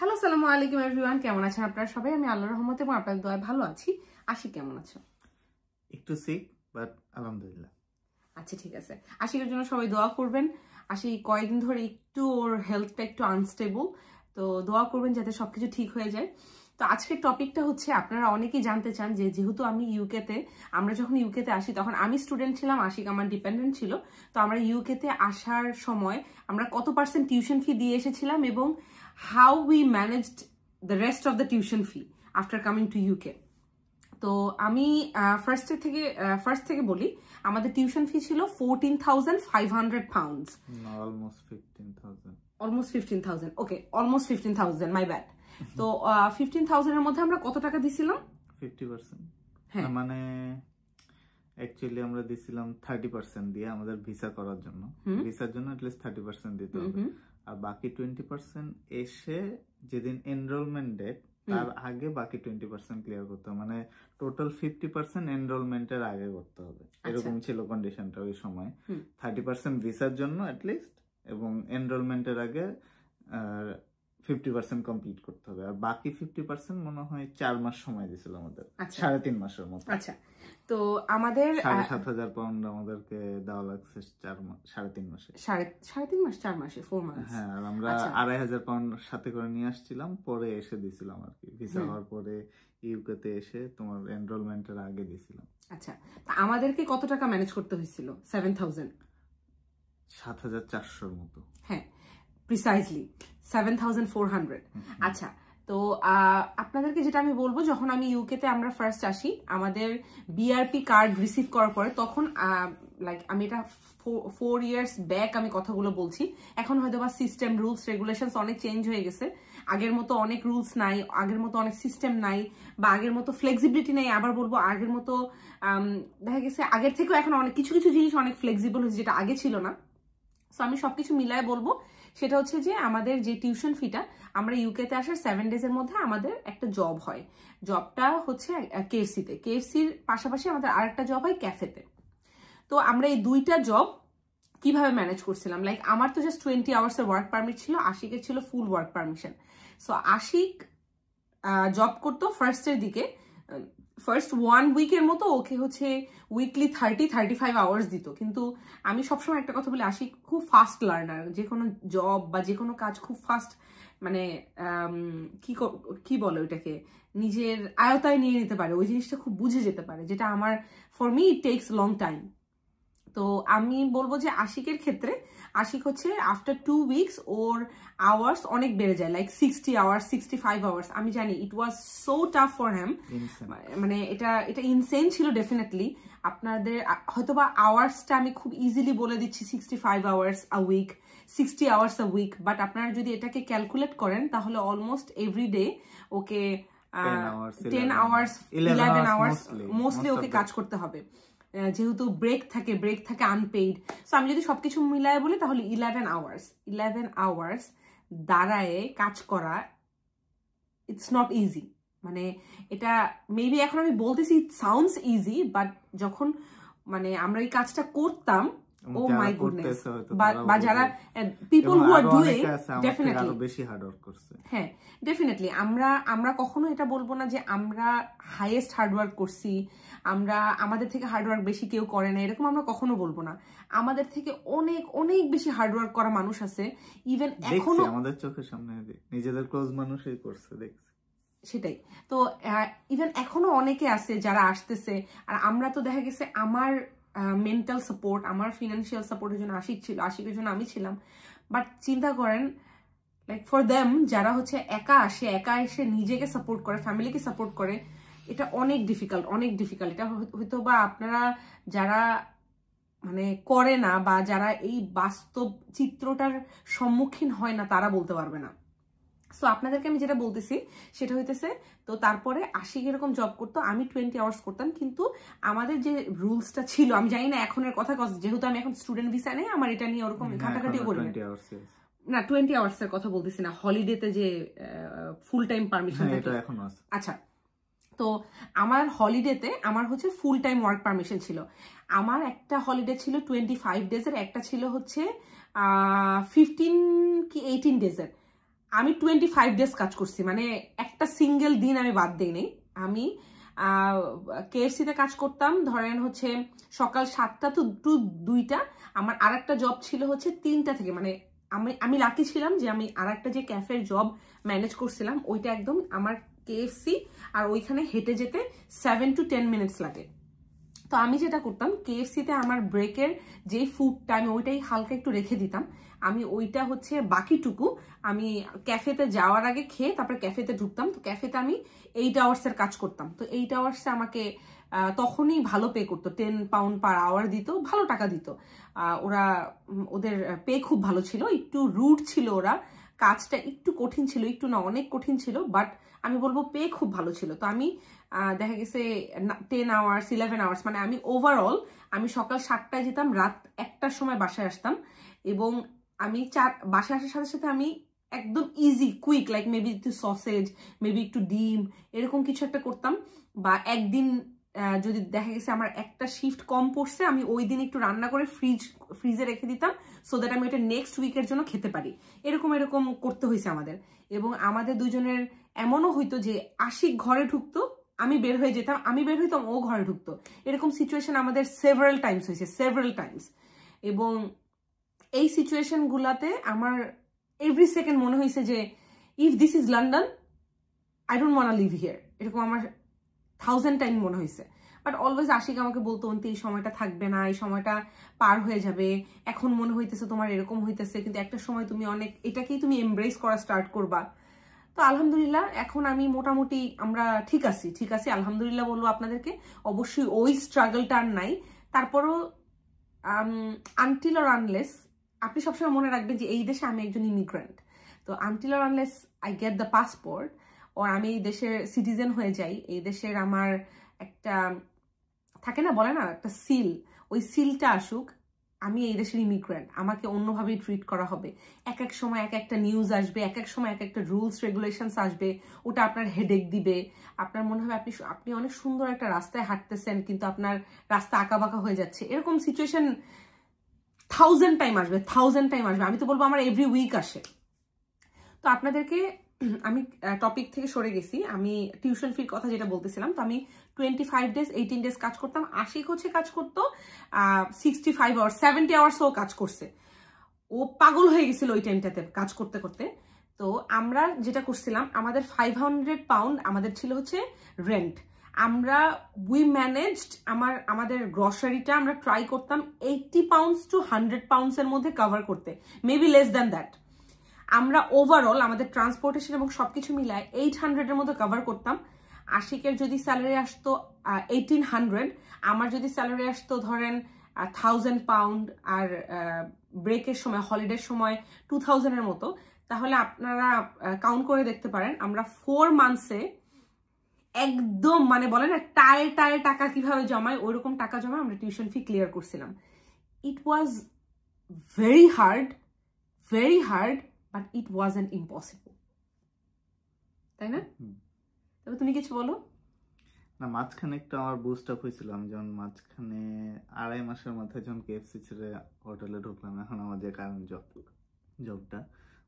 Hello, আসসালামু আলাইকুম everyone, কেমন আছেন আপনারা সবাই? আমি আল্লাহর রহমতে এবং আপনাদের দয়ায় ভালো আছি। আশিক কেমন আছো? একটু সিক বাট আলহামদুলিল্লাহ। আচ্ছা, ঠিক আছে। আশিকের জন্য সবাই দোয়া করবেন। আশিক কয়েকদিন ধরে একটু ওর হেলথটা একটু আনস্টেবল, তো দোয়া করবেন যাতে সবকিছু ঠিক হয়ে যায়। তো আজকের টপিকটা হচ্ছে, আপনারা অনেকেই জানতে চান যে যেহেতু আমি ইউকেতে, আমরা যখন ইউকেতে আসি তখন আমি স্টুডেন্ট ছিলাম, আশিক আমার ডিপেন্ডেন্ট ছিল। তো আমরা ইউকেতে আসার সময় আমরা কত পার্সেন্ট টিউশন ফি দিয়ে এসেছিলাম এবং how we managed the rest of the tuition fee after coming to UK. তো আমি ফার্স্ট থেকে বলি, আমাদের টিউশন ফি ছিল 14,500 pounds, almost 15,000। Okay, almost 15,000, my bad. তো 15,000 এর মধ্যে আমরা কত টাকা দিছিলাম? 50%। হ্যাঁ, মানে অ্যাকচুয়ালি আমরা দিছিলাম 30% দিয়ে আমাদের ভিসা করার জন্য। ভিসার জন্য অ্যাটলিস্ট 30% দিতে হবে, আর বাকি 20% এসে যেদিন এনরোলমেন্ট ডেট তার আগে বাকি 20% ক্লিয়ার করতে হবে। মানে টোটাল 50% এনরোলমেন্টের আগে করতে হবে, এরকম ছিল কন্ডিশনটা ওই সময়। 30% ভিসার জন্য অ্যাটলিস্ট, এবং এনরোলমেন্টের আগে 50% কমপ্লিট করতে হবে, আর বাকি 50% মনে হয় 4 মাস সময় দিছিল আমাদের, 3.5 মাসের মতো। আচ্ছা, তো আমাদের 7,500 পাউন্ড আমাদেরকে দেওয়া লাগছে 3.5 মাসে, 3.5 মাস, 4 মাসে, 4 মান্থস। হ্যাঁ, আর আমরা 2,500 পাউন্ড সাথে করে নিয়ে আসছিলাম, পরে এসে দিছিলাম আর কি, ভিসা হওয়ার পরে ইউকেতে এসে তোমার এনরোলমেন্টের আগে দিছিলাম। আচ্ছা, তা আমাদেরকে কত টাকা ম্যানেজ করতে হয়েছিল? 7,400 মতো। হ্যাঁ, প্রিসাইজলি 7,400। আচ্ছা, তো আপনাদেরকে যেটা আমি বলবো, যখন আমি ইউকেতে আমরা ফার্স্ট আসি, আমাদের বিআরপি কার্ড রিসিভ করার পরে, তখন লাইক আমি এটা 4 years ব্যাক আমি কথাগুলো বলছি। এখন হয়তো বা সিস্টেম, রুলস, রেগুলেশনস অনেক চেঞ্জ হয়ে গেছে। আগের মতো অনেক রুলস নাই, আগের মতো অনেক সিস্টেম নাই, বা আগের মতো ফ্লেক্সিবিলিটি নেই। আবার বলবো, আগের মতো দেখা গেছে আগের থেকেও এখন অনেক কিছু কিছু জিনিস অনেক ফ্লেক্সিবল হয়েছে, যেটা আগে ছিল না। সো আমি সবকিছু মিলায় বলবো, সেটা হচ্ছে যে আমাদের যে টিউশন ফিটা, আমরা ইউকেতে আসার 7 days এর মধ্যে আমাদের একটা জব হয়। জবটা হচ্ছে কেএফসিতে। কেএফসির পাশাপাশি আমাদের আরেকটা জব হয় ক্যাফেতে। তো আমরা এই দুইটা জব কিভাবে ম্যানেজ করছিলাম, লাইক আমার তো জাস্ট 20 hours এর ওয়ার্ক পারমিট ছিল, আশিকের ছিল full work permission. So Ashiq job করতো ফার্স্টের দিকে, ফার্স্ট 1 week-এর মতো ওকে হচ্ছে উইকলি 30-35 hours দিত। কিন্তু আমি সবসময় একটা কথা বলি, আশিক খুব ফাস্ট লার্নার, যে কোনো জব বা যে কোনো কাজ খুব ফাস্ট, মানে কি বলে ওইটাকে, নিজের আয়ত্তায় নিয়ে নিতে পারে, ওই জিনিসটা খুব বুঝে যেতে পারে, যেটা আমার, for me it tax long time. তো আমি বলবো যে আশিকের ক্ষেত্রে, আশিক হচ্ছে আফটার 2 weeks ওর আওয়ার্স অনেক বেড়ে যায়, লাইক 60 hours, 65 hours। আমি জানি ইট ওয়াজ সো টাফ ফর হ্যাম, মানে এটা ইনসেন ছিল ডেফিনেটলি। আপনাদের হয়তোবা আওয়ার্সটা আমি খুব ইজিলি বলে দিচ্ছি, 65 hours a week, 60 hours a week, but আপনারা যদি এটাকে ক্যালকুলেট করেন তাহলে almost every day okay 10 hours, 11 hours mostly okay কাজ করতে হবে, যেহেতু ব্রেক থাকে আনপেইড। সো আমি যদি সবকিছু মিলায় বলি তাহলে 11 hours দাঁড়ায় কাজ করা, ইটস নট ইজি। মানে এটা মেবি এখন আমি বলতেছি ইট সাউন্ডস ইজি, বাট যখন মানে আমরা এই কাজটা করতাম, ও মাই গুডনেস, বা যারা people who are doing, definitely বেশি হার্ড ওয়ার্ক করছে। হ্যাঁ, ডেফিনেটলি আমরা কখনো এটা বলবো না যে আমরা হাইয়েস্ট হার্ডওয়ার্ক করছি, আমরা আমাদের থেকে হার্ডওয়ার্ক বেশি কেউ করে না, এরকম আমরা কখনো বলবো না। আমাদের থেকে অনেক অনেক বেশি হার্ডওয়ার্ক করা মানুষ আছে, ইভেন এখনো আমাদের চোখের সামনে নিজেদের ক্লোজ মানুষই করছে, দেখছি। সেটাই তো, ইভেন এখনো অনেকে আছে যারা আসতেছে। আর আমরা তো দেখা গেছে, আমার মেন্টাল সাপোর্ট, আমার ফিনান্সিয়াল সাপোর্টের জন্য আশিকের জন্য আমি ছিলাম। বাট চিন্তা করেন, লাইক ফর দেম, যারা হচ্ছে একা এসে নিজেকে সাপোর্ট করে, ফ্যামিলিকে সাপোর্ট করে, এটা অনেক ডিফিকাল্ট। এটা হয়তো বা আপনারা যারা মানে করে না, বা যারা এই বাস্তব চিত্রটার সম্মুখীন হয় না, তারা বলতে পারবে না। সো আপনাদেরকে আমি যেটা বলতেছি সেটা হইতেছে, তো তারপরে আশিক এরকম জব করতো, আমি 20 hours করতাম। কিন্তু আমাদের যে রুলসটা ছিল, আমি জানি না এখনের কথা, যেহেতু আমি এখন স্টুডেন্ট ভিসা নেই, আমার এটা নিয়ে ওরকম ঘাটাঘাটিও করি না। 20 hours এর কথা বলতেছি না, হলিডেতে যে ফুল টাইম পারমিশন থাকে। আচ্ছা, তো আমার হলিডেতে আমার হচ্ছে ফুল টাইম ওয়ার্ক পারমিশন ছিল। আমার একটা হলিডে ছিল 25 days-এর, একটা ছিল হচ্ছে 15 কি 18 days-এর। আমি 25 ডেজ কাজ করছি, মানে একটা সিঙ্গেল দিন আমি বাদ দিই নাই। আমি কেএফসিতে কাজ করতাম ধরেন হচ্ছে সকাল 7টা টু 2টা। আমার আর একটা জব ছিল হচ্ছে 3টা থেকে, মানে আমি লাকি ছিলাম যে আমি আর একটা যে ক্যাফের জব ম্যানেজ করছিলাম ওইটা একদম আমার কেএফসি আর ওইখানে হেঁটে যেতে 7 to 10 মিনিটস লাগে। তো আমি যেটা করতাম কেএফসিতে আমার ব্রেকের যে ফুডটা আমি ওইটাই হালকা একটু রেখে দিতাম। আমি ওইটা হচ্ছে বাকিটুকু আমি ক্যাফেতে যাওয়ার আগে খেয়ে তারপরে ক্যাফেতে ঢুকতাম। তো ক্যাফেতে আমি 8 আওয়ার্সের কাজ করতাম। তো 8 আওয়ার্সে আমাকে তখনই ভালো পে করতো, 10 পাউন্ড পার আওয়ার দিত, ভালো টাকা দিত। ওদের পে খুব ভালো ছিল, একটু রুড ছিল ওরা, কাজটা একটু কঠিন ছিল, একটু না অনেক কঠিন ছিল, বাট আমি বলবো পে খুব ভালো ছিল। তো আমি দেখা গেছে 10 আওয়ার্স 11 আওয়ার্স, মানে আমি ওভারঅল আমি সকাল 7টায় যেতাম, রাত 1টার সময় বাসায় আসতাম। এবং আমি বাসায় আসার সাথে সাথে আমি একদম ইজি কুইক লাইক মেবি একটু সসেজ, মেবি একটু ডিম, এরকম কিছু একটা করতাম। বা একদিন যদি দেখা গেছে আমার একটা শিফট কম পড়ছে, আমি ওই দিন একটু রান্না করে ফ্রিজে রেখে দিতাম, সো দ্যাট আমি এটা নেক্সট উইকের জন্য খেতে পারি। এরকম করতে হয়েছে আমাদের। এবং আমাদের দুজনের এমনও হইতো যে আশিক ঘরে ঢুকতো, আমি বের হয়ে যেতাম, আমি বের হইতাম, ও ঘরে ঢুকতো। এরকম সিচুয়েশন আমাদের সেভারাল টাইমস হয়েছে, সেভারাল টাইমস। এবং এই সিচুয়েশন গুলাতে আমার এভরি সেকেন্ড মনে হয়েছে যে if this is London I don't want live here, এরকম আমার 1000 টাইম মনে হয়েছে। বাট অলওয়েজ আশিক আমাকে বলতো অন্তি এই সময়টা থাকবে না, এই সময়টা পার হয়ে যাবে, এখন মনে হইতেছে তোমার এরকম হইতেছে, কিন্তু একটা সময় তুমি অনেক এটাকেই তুমি এমব্রেস করা স্টার্ট করবা। তো আলহামদুলিল্লাহ এখন আমি মোটামুটি আমরা ঠিক আছি আলহামদুলিল্লাহ বলবো আপনাদেরকে। অবশ্যই ওই স্ট্রাগলটা আর নাই। তারপরও আনটিল অর আনলেস আপনি সবসময় মনে রাখবেন যে এই দেশে আমি একজন ইমিগ্রেন্ট। তো until or unless I get the passport or আমি এই দেশের সিটিজেন হয়ে যাই, এই দেশের আমার একটা থাকে না, বলে না একটা সিল, ওই সিলটা আসুক, আমি এই দেশের ইমিগ্রেন্ট, আমাকে অন্যভাবেই ট্রিট করা হবে। এক এক সময় এক একটা নিউজ আসবে, এক এক সময় এক একটা রুলস রেগুলেশনস আসবে, ওটা আপনার হেডেক দিবে। আপনার মনে হবে আপনি অনেক সুন্দর একটা রাস্তায় হাঁটতেছেন কিন্তু আপনার রাস্তা আঁকাবাঁকা হয়ে যাচ্ছে। এরকম সিচুয়েশন 1000 টাইম আসবে, 1000 টাইম আসবে। আমি তো বলবো আমার এভরি উইক আসে। তো আপনাদেরকে আমি টপিক থেকে সরে গেছি, আমি টিউশন ফির কথা যেটা বলতেছিলাম। তো আমি 25 ডেজ 18 ডেজ কাজ করতাম। আশিক হচ্ছে কাজ করতো 65 আওয়ার্স 70 আওয়ার্সও কাজ করছে। ও পাগল হয়ে গেছিল ওই টাইমটাতে কাজ করতে করতে। তো আমরা যেটা করছিলাম, আমাদের 500 পাউন্ড আমাদের ছিল হচ্ছে রেন্ট। আমরা উই ম্যানেজড আমাদের গ্রসারিটা আমরা ট্রাই করতাম 80 পাউন্ডস টু 100 পাউন্ডস এর মধ্যে কভার করতে, মেবি লেস দ্যান দ্যাট। আমরা ওভারঅল আমাদের ট্রান্সপোর্টেশন এবং সবকিছু মিলায় 800 এর মধ্যে কভার করতাম। আশিকের যদি স্যালারি আসতো 1800, আমার যদি স্যালারি আসতো ধরেন 1000 পাউন্ড, আর ব্রেকের সময় হলিডের সময় 2000 এর মতো, তাহলে আপনারা কাউন্ট করে দেখতে পারেন আমরা 4 মান্থসে একদম মানে বলে না টায়ে টাকা কিভাবে জমায়, ওইরকম টাকা জমা আমরা টিউশন ফি ক্লিয়ার করছিলাম। It was very hard, but it wasn't impossible, তাই না? তবে তুমি কিছু বলো না। মাঝখানে একটু আমার বুস্ট আপ হয়েছিল, আমি যখন মাঝখানে 2.5 মাসের মাথায় যখন কেএফসি ছেড়ে হোটেলে ঢুকলাম, এখন আমার যে কারেন্ট জবটা,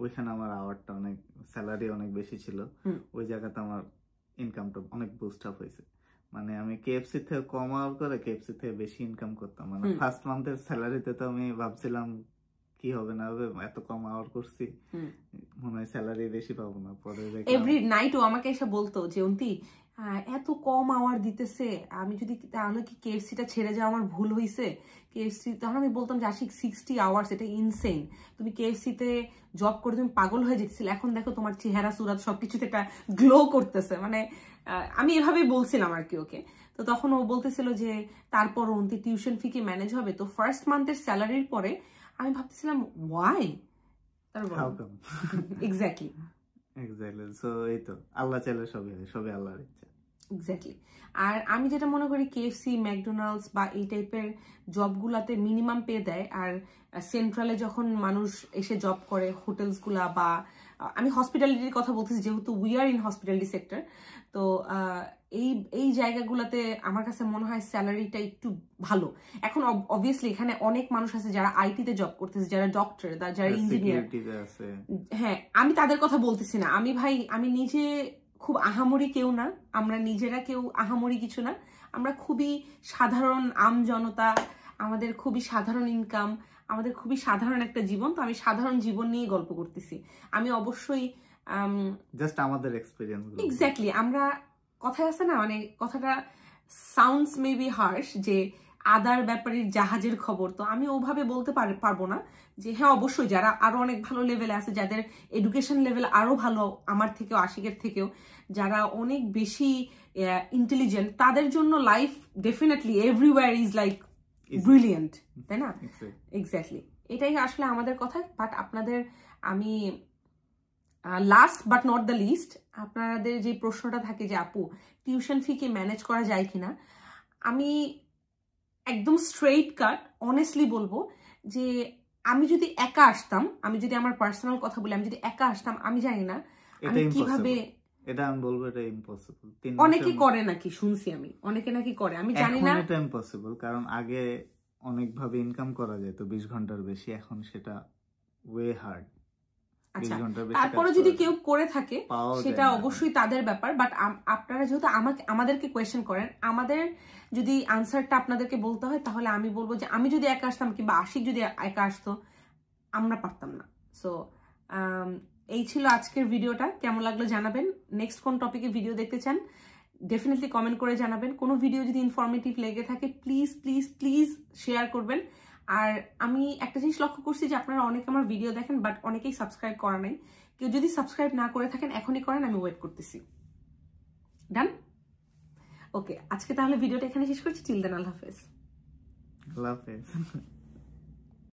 ওইখানে আমার আওয়ারটা অনেক, স্যালারি অনেক বেশি ছিল, ওই জায়গাতে আমার ইনকামটা অনেক বুস্ট আপ হয়েছে। মানে আমি কেএফসি থেকে কম আওয়ার করে কেএফসি থেকে বেশি ইনকাম করতাম। মানে ফার্স্ট মান্থের স্যালারিতে তো আমি ভাবছিলাম কি হবে না হবে, এত কম আওয়ার করছি, মনে হয় স্যালারি বেশি পাবো না। পরে এভরি নাইট ও আমাকে এসে বলতো যে অন্তি এত কম আওয়ার দিতেছে, আমি যদি তাহলে কি কেএফসিটা ছেড়ে যাওয়া আমার ভুল হয়েছে কেএফসি। তখন আমি বলতাম যে আশিক 60 আওয়ার্স এটা ইনসেন, তুমি কেএফসিতে জব করে তুমি পাগল হয়ে যেতেছিলে, এখন দেখো তোমার চেহারা সুরাত সবকিছুতে একটা গ্লো করতেছে। মানে আমি এভাবেই বলছিলাম আর কি ওকে। তো তখন ও বলতেছিল যে তারপর অন্তি টিউশন ফি কি ম্যানেজ হবে? তো ফার্স্ট মান্থের স্যালারির পরে আমি ভাবতেছিলাম ওয়াই, এক্স্যাক্টলি সো এই তো আল্লাহ চাইলে সবই আল্লাহর ইচ্ছা। এক্স্যাক্টলি। আর আমি যেটা মনে করি কেএফসি, ম্যাকডোনাল্ডস বা এই টাইপের জবগুলাতে মিনিমাম পে দেয়। আর সেন্ট্রালে যখন মানুষ এসে জব করে, হোটেলসগুলা বা আমি হসপিটালিটির কথা বলতেছি যেহেতু we are in hospitality sector, তো এই জায়গাগুলোতে আমার কাছে মনে হয় স্যালারিটা একটু ভালো। এখন অবভিয়াসলি এখানে অনেক মানুষ আছে যারা আইটিতে জব করতেছে, যারা ডক্টর, যারা ইঞ্জিনিয়ার, হ্যাঁ আমি তাদের কথা বলতেছি না। আমি নিজে খুব আহামরি কেউ না, আমরা নিজেরা কেউ আহামরি কিছু না, আমরা খুবই সাধারণ আমজনতা, আমাদের খুবই সাধারণ ইনকাম, আমাদের খুবই সাধারণ একটা জীবন। তো আমি সাধারণ জীবন নিয়ে গল্প করতেছি। আমি অবশ্যই জাস্ট আমাদের এক্সপেরিয়েন্স, এক্স্যাক্টলি। আমরা কথায় আছে না, মানে কথাটা সাউন্ডস মেবি হার্শ, যে আদার ব্যাপারের জাহাজের খবর। তো আমি ওভাবে বলতে পারবো না যে হ্যাঁ অবশ্যই যারা আরো অনেক ভালো লেভেলে আছে, যাদের এডুকেশন লেভেল আরো ভালো আমার থেকেও, আশিকের থেকেও, যারা অনেক বেশি ইন্টেলিজেন্ট, তাদের জন্য life definitely everywhere is like brilliant, তাই না? এক্স্যাক্টলি, এটাই আসলে আমাদের কথা। বাট আপনাদের, আমি last but not the least, আপনাদের যে প্রশ্নটা থাকে যে আপু টিউশন ফি কি ম্যানেজ করা যায় কিনা, আমি একদম স্ট্রেইট কাট অনেস্টলি বলবো যে আমি যদি একা আসতাম, আমি যদি আমার পার্সোনাল কথা বলি, আমি যদি একা আসতাম, আমি জানি না আমি কিভাবে, এটা আমি বলবো এটা ইম্পসিবল। অনেকে করে নাকি শুনছি আমি, অনেকে নাকি করে, আমি জানি না। এটা ইম্পসিবল কারণ আগে অনেক ভাবে ইনকাম করা যেত 20 ঘন্টার বেশি, এখন সেটা ওয়ে হার্ড। আচ্ছা, তারপরে যদি কেউ করে থাকে সেটা অবশ্যই তাদের ব্যাপার। বাট আপনারা যেহেতু আমাদেরকে কোয়েশ্চেন করেন, আমাদের যদি আনসারটা আপনাদেরকে বলতে হয়, তাহলে আমি বলবো যে আমি যদি একা আসতাম কিংবা আশিক যদি একা আসতো, আমরা পারতাম না। সো এই ছিল আজকের ভিডিওটা। কেমন লাগলো জানাবেন। নেক্সট কোন টপিকে ভিডিও দেখতে চান ডেফিনেটলি কমেন্ট করে জানাবেন। কোনো ভিডিও যদি ইনফরমেটিভ লেগে থাকে প্লিজ প্লিজ প্লিজ শেয়ার করবেন। আর আমি একটা জিনিস লক্ষ্য করছি যে আপনারা অনেকে আমার ভিডিও দেখেন বাট অনেকেই সাবস্ক্রাইব করা নাই। কেউ যদি সাবস্ক্রাইব না করে থাকেন এখনই করেন, আমি ওয়েট করতেছি। ডান? ওকে, আজকে তাহলে ভিডিওটা এখানে শেষ করছি। টিল দেন, আল্লাহ হাফেজ। আল্লাহ হাফেজ।